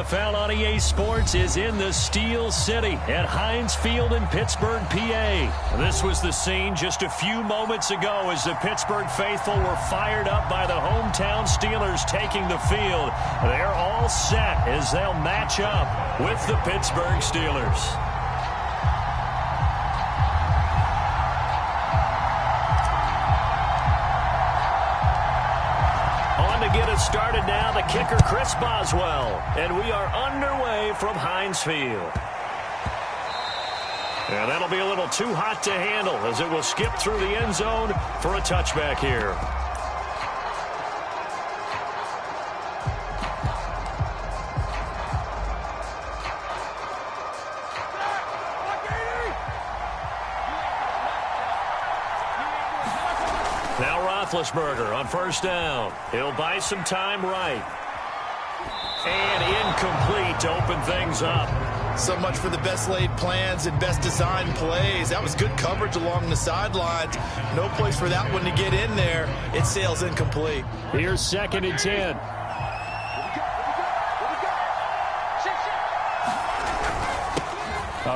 NFL on EA Sports is in the Steel City at Heinz Field in Pittsburgh, PA. This was the scene just a few moments ago as the Pittsburgh faithful were fired up by the hometown Steelers taking the field. They're all set as they'll match up with the Pittsburgh Steelers. Get us started now, the kicker Chris Boswell, and we are underway from Heinz Field. And that'll be a little too hot to handle as it will skip through the end zone for a touchback here. Roethlisberger on first down. He'll buy some time right. And incomplete to open things up. So much for the best laid plans and best designed plays. That was good coverage along the sidelines. No place for that one to get in there. It sails incomplete. Here's 2nd and 10.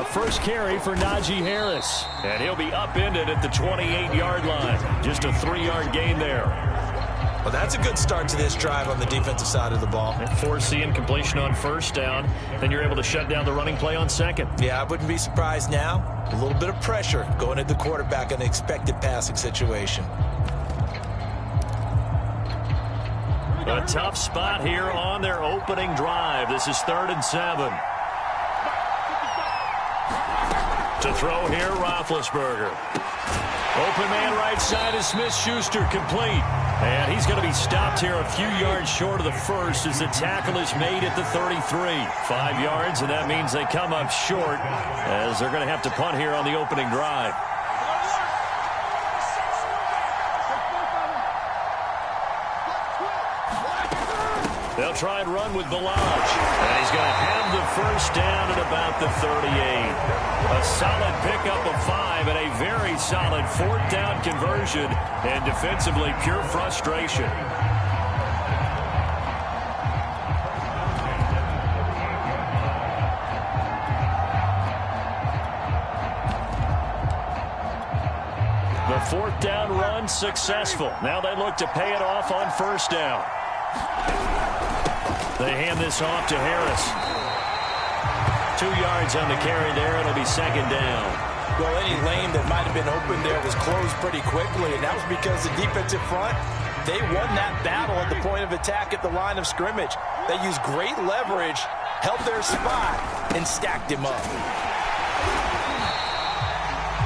First carry for Najee Harris. And he'll be upended at the 28-yard line. Just a 3-yard gain there. Well, that's a good start to this drive on the defensive side of the ball. Force incompletion on first down. Then you're able to shut down the running play on second. Yeah, I wouldn't be surprised now. A little bit of pressure going at the quarterback in an expected passing situation. A tough spot here on their opening drive. This is 3rd and 7. To throw here, Roethlisberger. Open man right side is Smith-Schuster, complete. And he's going to be stopped here a few yards short of the first as the tackle is made at the 33. 5 yards, and that means they come up short as they're going to have to punt here on the opening drive. They'll try and run with Ballage. And he's going to have the first down at about the 38. A solid pickup of 5 and a very solid 4th down conversion. And defensively, pure frustration. The 4th down run successful. Now they look to pay it off on first down. They hand this off to Harris. 2 yards on the carry there. It'll be 2nd down. Well, any lane that might have been open there was closed pretty quickly, and that was because the defensive front, they won that battle at the point of attack at the line of scrimmage. They used great leverage, held their spot, and stacked him up.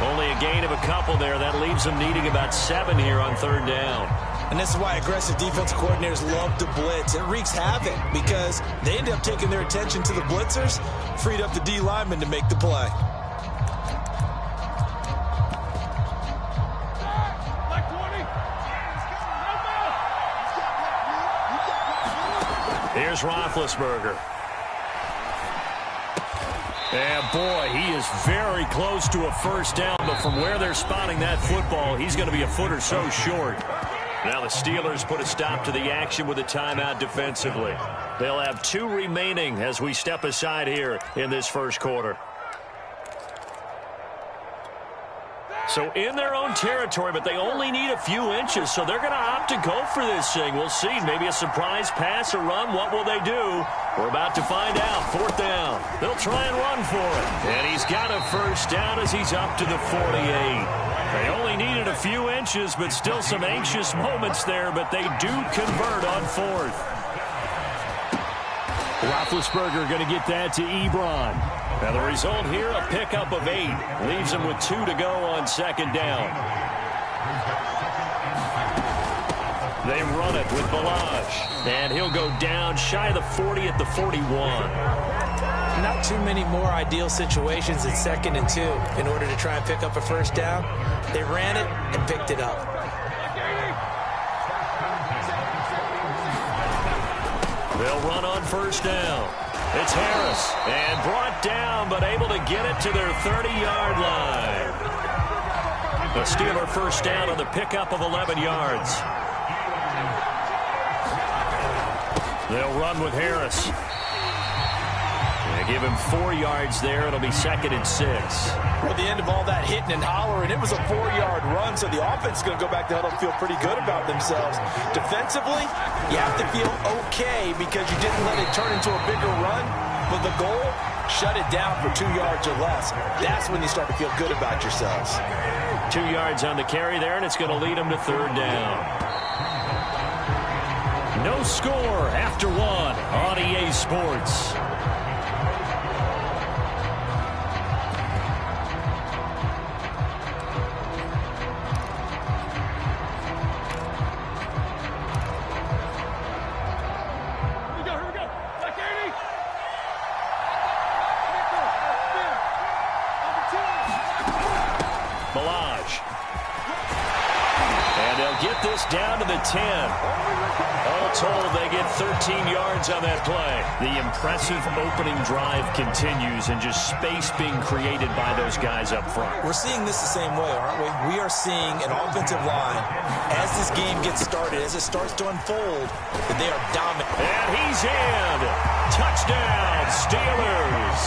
Only a gain of a couple there. That leaves them needing about 7 here on 3rd down. And this is why aggressive defensive coordinators love to blitz. It wreaks havoc because they end up taking their attention to the blitzers, freed up the D lineman to make the play. Here's Roethlisberger. And boy, he is very close to a first down, but from where they're spotting that football, he's going to be a foot or so short. Now the Steelers put a stop to the action with a timeout defensively. They'll have 2 remaining as we step aside here in this first quarter. So in their own territory, but they only need a few inches, so they're going to opt to go for this thing. We'll see. Maybe a surprise pass or run. What will they do? We're about to find out. 4th down. They'll try and run for it. And he's got a first down as he's up to the 48. They only needed a few inches, but still some anxious moments there, but they do convert on 4th. Roethlisberger going to get that to Ebron. Now the result here, a pickup of 8. Leaves him with 2 to go on 2nd down. They run it with Ballage. And he'll go down shy of the 40 at the 41. Not too many more ideal situations at 2nd and 2 in order to try and pick up a first down. They ran it and picked it up. They'll run on first down. It's Harris, and brought down, but able to get it to their 30-yard line. The Steeler first down on the pickup of 11 yards. They'll run with Harris. give him 4 yards there. It'll be 2nd and 6. At the end of all that hitting and hollering, it was a 4-yard run, so the offense is going to go back to huddle and feel pretty good about themselves. Defensively, you have to feel okay because you didn't let it turn into a bigger run, but the goal, shut it down for 2 yards or less. That's when you start to feel good about yourselves. 2 yards on the carry there, and it's going to lead them to 3rd down. No score after 1 on EA Sports. Down to the 10. All told, they get 13 yards on that play. The impressive opening drive continues and just space being created by those guys up front. We're seeing this the same way, aren't we? We are seeing an offensive line, as this game gets started, as it starts to unfold, that they are dominant. And he's in. Touchdown, Steelers.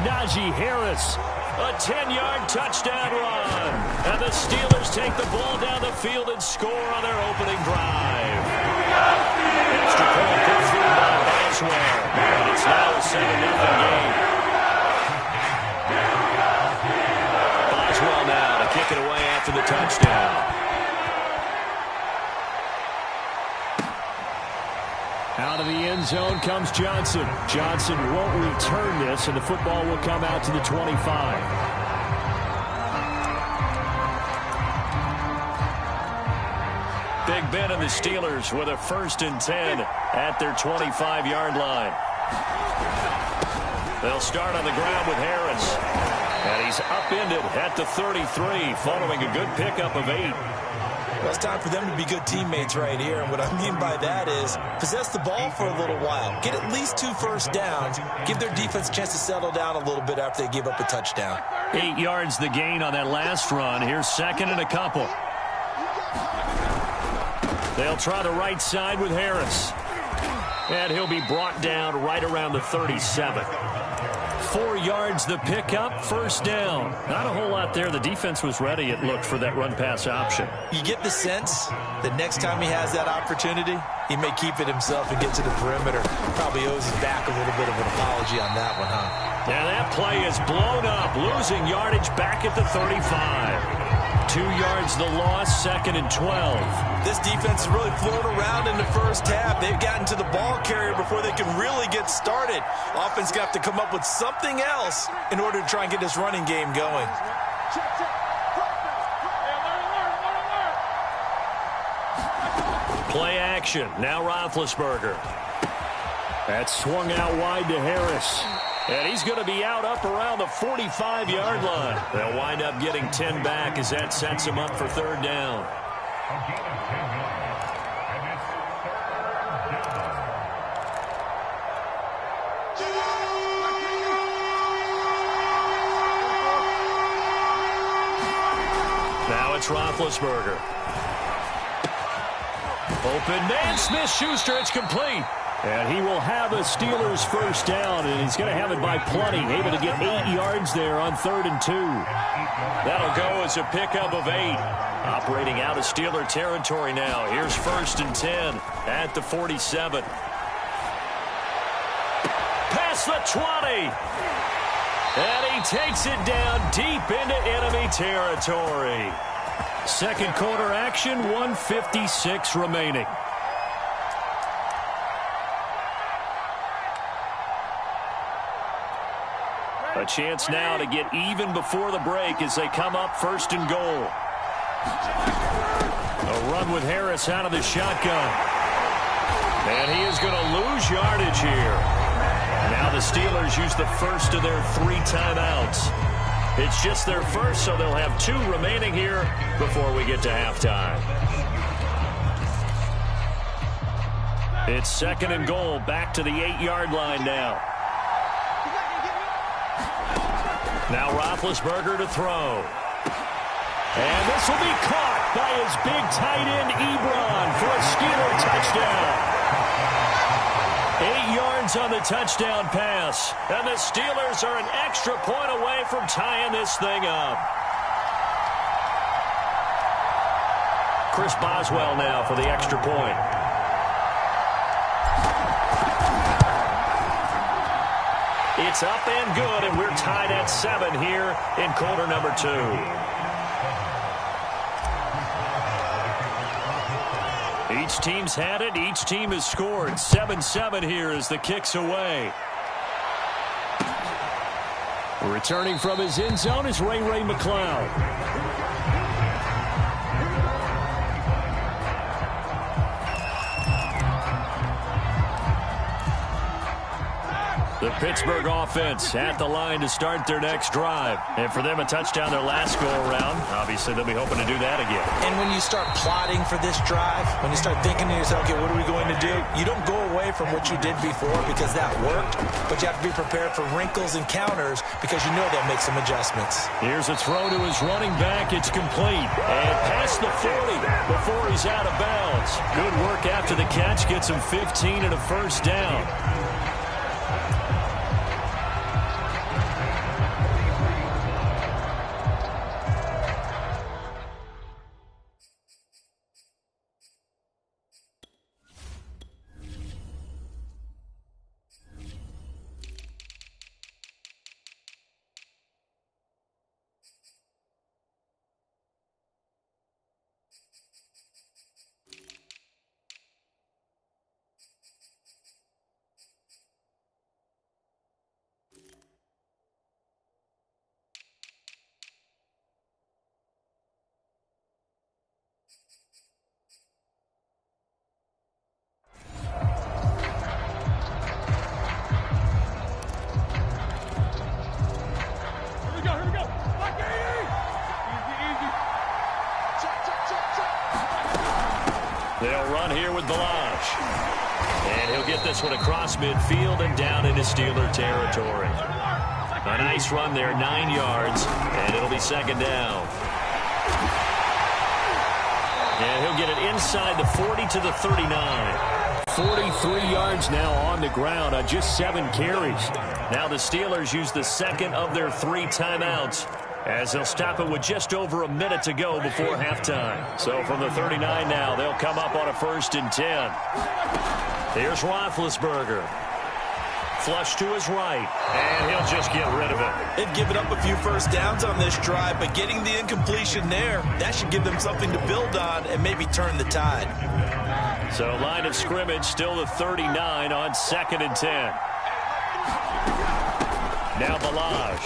Najee Harris. A 10-yard touchdown run. And the Steelers take the ball down the field and score on their opening drive. Extra point put through by Boswell. And it's now a 7-0 game. Boswell now to kick it away after the touchdown. Out of the end zone comes Johnson. Johnson won't return this, and the football will come out to the 25. Big Ben and the Steelers with a 1st and 10 at their 25-yard line. They'll start on the ground with Harris. And he's upended at the 33 following a good pickup of 8. Well, it's time for them to be good teammates right here. And what I mean by that is possess the ball for a little while. Get at least 2 first downs. Give their defense a chance to settle down a little bit after they give up a touchdown. 8 yards the gain on that last run. Here's 2nd and a couple. They'll try the right side with Harris. And he'll be brought down right around the 37. 4 yards the pickup, 1st down. Not a whole lot there. The defense was ready, it looked, for that run-pass option. You get the sense that next time he has that opportunity, he may keep it himself and get to the perimeter. Probably owes his back a little bit of an apology on that one, huh? Yeah, that play is blown up, losing yardage back at the 35. 2 yards the loss, 2nd and 12. This defense has really flown around in the first half. They've gotten to the ball carrier before they can really get started. Offense going to have to come up with something else in order to try and get this running game going. Play action. Now Roethlisberger. That swung out wide to Harris. And he's going to be out up around the 45-yard line. They'll wind up getting 10 back as that sets him up for 3rd down. Now it's Roethlisberger. Open man, Smith-Schuster, it's complete. And he will have a Steelers 1st down, and he's going to have it by plenty. Able to get 8 yards there on 3rd and 2. That'll go as a pickup of 8. Operating out of Steeler territory now. Here's 1st and 10 at the 47. Past the 20. And he takes it down deep into enemy territory. 2nd quarter action, 1:56 remaining. A chance now to get even before the break as they come up 1st and goal. A run with Harris out of the shotgun. And he is going to lose yardage here. Now the Steelers use the first of their 3 timeouts. It's just their first, so they'll have 2 remaining here before we get to halftime. It's 2nd and goal, back to the 8-yard line now. Now Roethlisberger to throw. And this will be caught by his big tight end, Ebron, for a Steeler touchdown. 8 yards on the touchdown pass. And the Steelers are an extra point away from tying this thing up. Chris Boswell now for the extra point. It's up and good, and we're tied at 7 here in quarter number 2. Each team's had it. Each team has scored. 7-7 here as the kick's away. Returning from his end zone is Ray McCloud. The Pittsburgh offense at the line to start their next drive. And for them, a touchdown their last go-around. Obviously, they'll be hoping to do that again. And when you start plotting for this drive, when you start thinking to yourself, okay, what are we going to do? You don't go away from what you did before because that worked, but you have to be prepared for wrinkles and counters because you know they'll make some adjustments. Here's a throw to his running back. It's complete. And past the 40 before he's out of bounds. Good work after the catch. Gets him 15 and a first down. They'll run here with Balazs. And he'll get this one across midfield and down into Steeler territory. A nice run there, 9 yards, and it'll be second down. And he'll get it inside the 40 to the 39. 43 yards now on the ground on just 7 carries. Now the Steelers use the second of their 3 timeouts, as they'll stop it with just over a minute to go before halftime. So from the 39 now, they'll come up on a 1st and 10. Here's Roethlisberger. Flush to his right, and he'll just get rid of it. They've given up a few first downs on this drive, but getting the incompletion there, that should give them something to build on and maybe turn the tide. So line of scrimmage still the 39 on 2nd and 10. Now Balazs.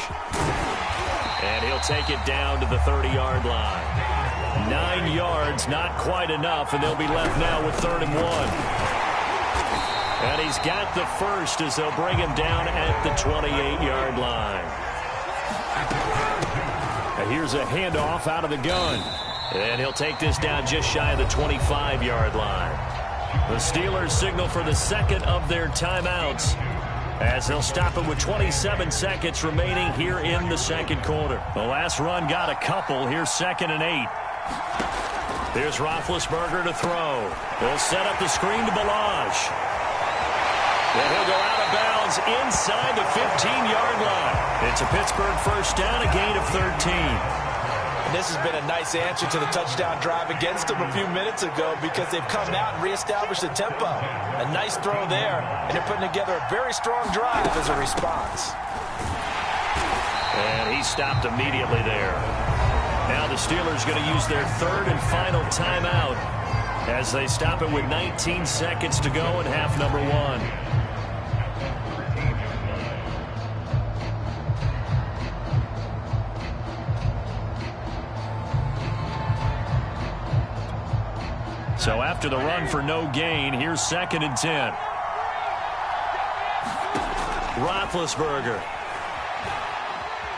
And he'll take it down to the 30-yard line. 9 yards, not quite enough, and they'll be left now with 3rd and 1. And he's got the first as they'll bring him down at the 28-yard line. And here's a handoff out of the gun. And he'll take this down just shy of the 25-yard line. The Steelers signal for the second of their timeouts, as they'll stop it with 27 seconds remaining here in the second quarter. The last run got a couple. Here's 2nd and 8. Here's Roethlisberger to throw. They'll set up the screen to Balazs. And he'll go out of bounds inside the 15-yard line. It's a Pittsburgh first down, a gain of 13. And this has been a nice answer to the touchdown drive against them a few minutes ago, because they've come out and reestablished the tempo. A nice throw there, and they're putting together a very strong drive as a response. And he stopped immediately there. Now the Steelers going to use their 3rd and final timeout as they stop it with 19 seconds to go in half number 1. So after the run for no gain, here's 2nd and 10. Roethlisberger.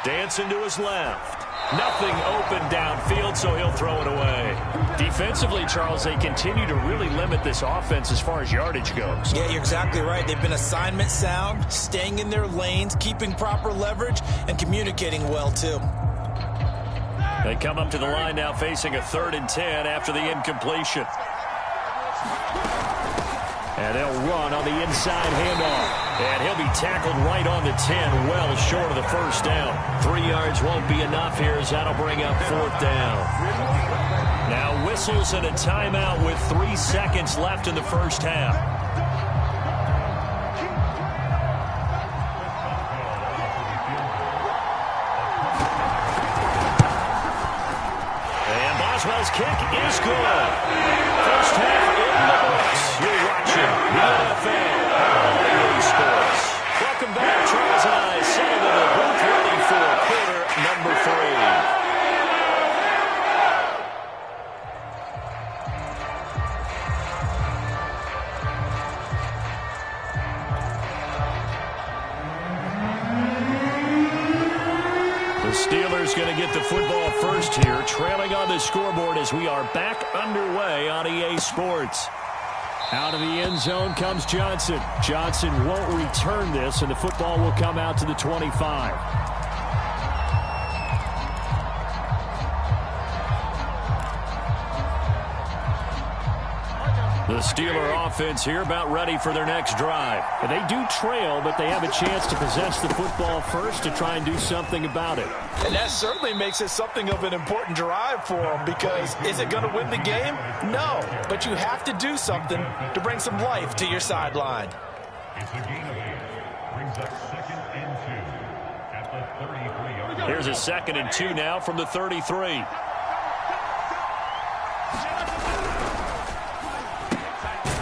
Dancing to his left. Nothing open downfield, so he'll throw it away. Defensively, Charles, they continue to really limit this offense as far as yardage goes. Yeah, you're exactly right. They've been assignment sound, staying in their lanes, keeping proper leverage, and communicating well, too. They come up to the line now facing a 3rd and 10 after the incompletion. And they'll run on the inside handoff. And he'll be tackled right on the 10, well short of the first down. 3 yards won't be enough here as that'll bring up 4th down. Now whistles and a timeout with 3 seconds left in the first half. And Boswell's kick is good. First half in the books. You're watching the NFL on EA Sports. Welcome back. Charles and I settled in the booth ready for quarter number 3. The Steelers going to get the football first here, trailing on the scoreboard as we are back underway on EA Sports. Out of the end zone comes Johnson. Johnson won't return this, and the football will come out to the 25. The Steeler offense here about ready for their next drive. And they do trail, but they have a chance to possess the football first to try and do something about it. And that certainly makes it something of an important drive for them, because is it going to win the game? No, but you have to do something to bring some life to your sideline. Here's a 2nd and 2 now from the 33.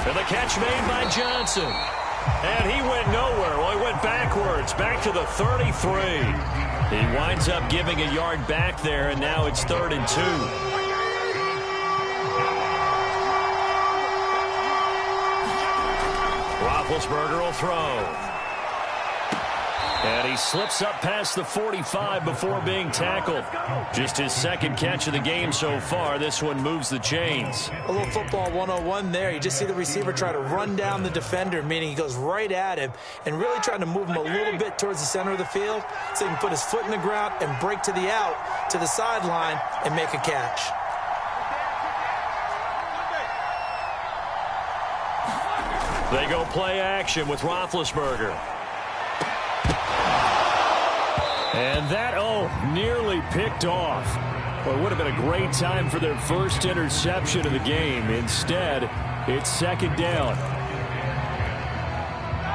And the catch made by Johnson. And he went nowhere. Well, he went backwards, back to the 33. He winds up giving a yard back there, and now it's 3rd and 2. Roethlisberger will throw. And he slips up past the 45 before being tackled. Just his 2nd catch of the game so far. This one moves the chains. A little football 101 there. You just see the receiver try to run down the defender, meaning he goes right at him and really trying to move him a little bit towards the center of the field so he can put his foot in the ground and break to the out, to the sideline, and make a catch. They go play action with Roethlisberger. And that, nearly picked off. Well, it would have been a great time for their first interception of the game. Instead, it's 2nd down.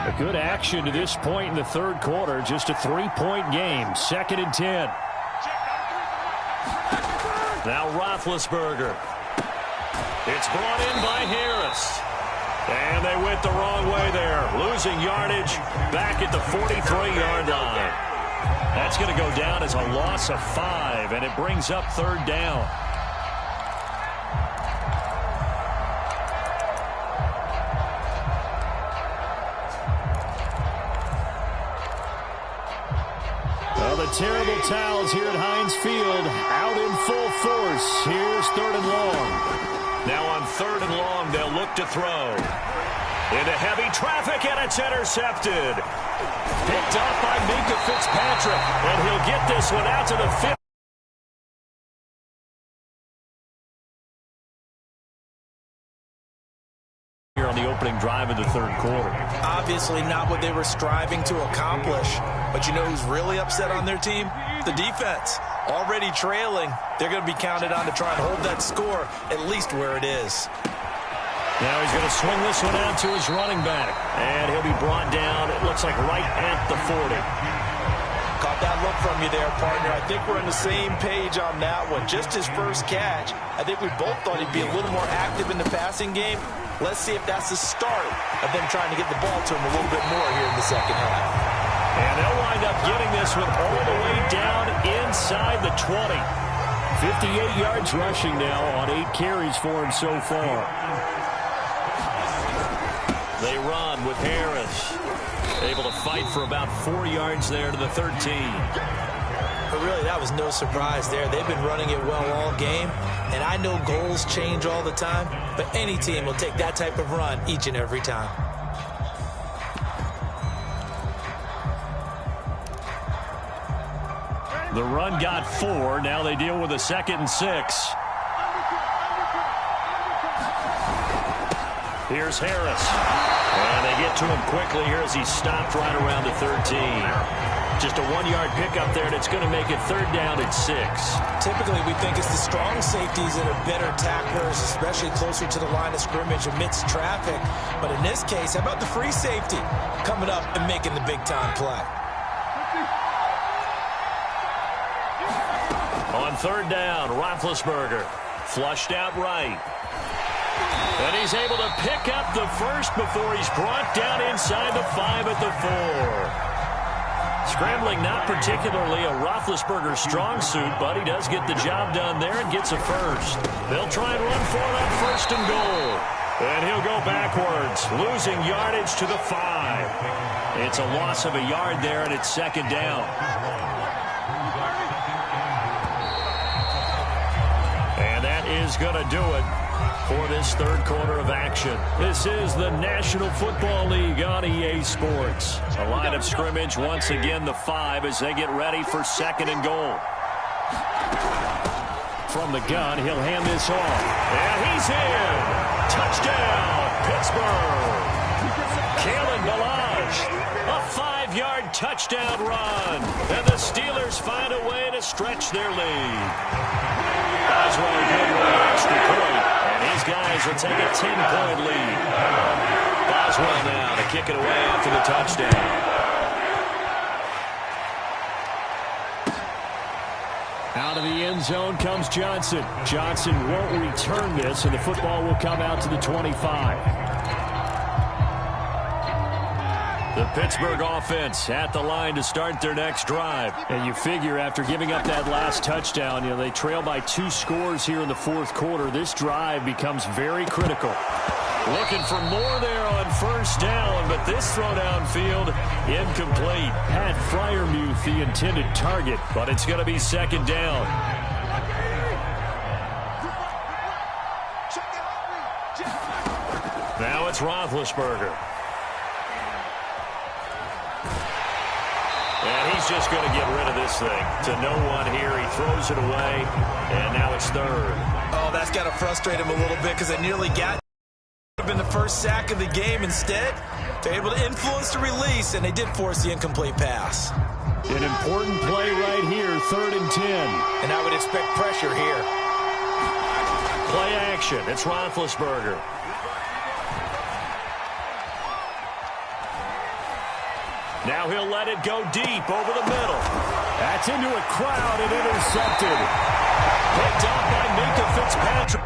A good action to this point in the 3rd quarter. Just a 3-point game. 2nd and 10. Now Roethlisberger. It's brought in by Harris. And they went the wrong way there. Losing yardage back at the 43-yard line. That's going to go down as a loss of 5, and it brings up 3rd down. Well, the terrible towels here at Heinz Field out in full force. Here's 3rd and long. Now on 3rd and long, they'll look to throw. Into heavy traffic, and it's intercepted. Picked off by Minkah Fitzpatrick, and he'll get this one out to the 50. Here on the opening drive of the 3rd quarter. Obviously not what they were striving to accomplish. But you know who's really upset on their team? The defense. Already trailing. They're going to be counted on to try and hold that score at least where it is. Now he's going to swing this one out to his running back. And he'll be brought down, it looks like right at the 40. Caught that look from you there, partner. I think we're on the same page on that one. Just his first catch. I think we both thought he'd be a little more active in the passing game. Let's see if that's the start of them trying to get the ball to him a little bit more here in the 2nd half. And they'll wind up getting this one all the way down inside the 20. 58 yards rushing now on 8 carries for him so far. They run with Harris. Able to fight for about 4 yards there to the 13. But really, that was no surprise there. They've been running it well all game. And I know goals change all the time, but any team will take that type of run each and every time. The run got 4. Now they deal with a 2nd and 6. Here's Harris. And they get to him quickly here as he's stopped right around the 13. Just a 1-yard pickup there, and it's going to make it 3rd down and 6. Typically, we think it's the strong safeties that are better tacklers, especially closer to the line of scrimmage amidst traffic. But in this case, how about the free safety coming up and making the big-time play? On 3rd down, Roethlisberger flushed out right. And he's able to pick up the first before he's brought down inside the 5 at the 4. Scrambling not particularly a Roethlisberger strong suit, but he does get the job done there and gets a first. They'll try and run for it on 1st and goal. And he'll go backwards, losing yardage to the 5. It's a loss of a yard there, and it's 2nd down. And that is going to do it for this 3rd quarter of action. This is the National Football League on EA Sports. A line of scrimmage once again the 5 as they get ready for 2nd and goal. From the gun, he'll hand this off. And he's in. Touchdown, Pittsburgh. Kalen Ballage, a 5-yard touchdown run. And the Steelers find a way to stretch their lead. Boswell good with an extra point. And these guys will take a 10-point lead. Boswell now to kick it away after the touchdown. Out of the end zone comes Johnson. Johnson won't return this, and the football will come out to the 25. The Pittsburgh offense at the line to start their next drive. And you figure after giving up that last touchdown, they trail by 2 scores here in the 4th quarter. This drive becomes very critical. Looking for more there on 1st down, but this throw downfield incomplete. Pat Freiermuth the intended target, but it's going to be 2nd down. Now it's Roethlisberger. And he's just going to get rid of this thing. To no one here. He throws it away, and now it's 3rd. Oh, that's got to frustrate him a little bit because they nearly got would have been the first sack of the game. Instead, they're able to influence the release, and they did force the incomplete pass. An important play right here, 3rd and 10. And I would expect pressure here. Play action. It's Roethlisberger. Now he'll let it go deep over the middle. That's into a crowd and intercepted. Picked up by Minkah Fitzpatrick.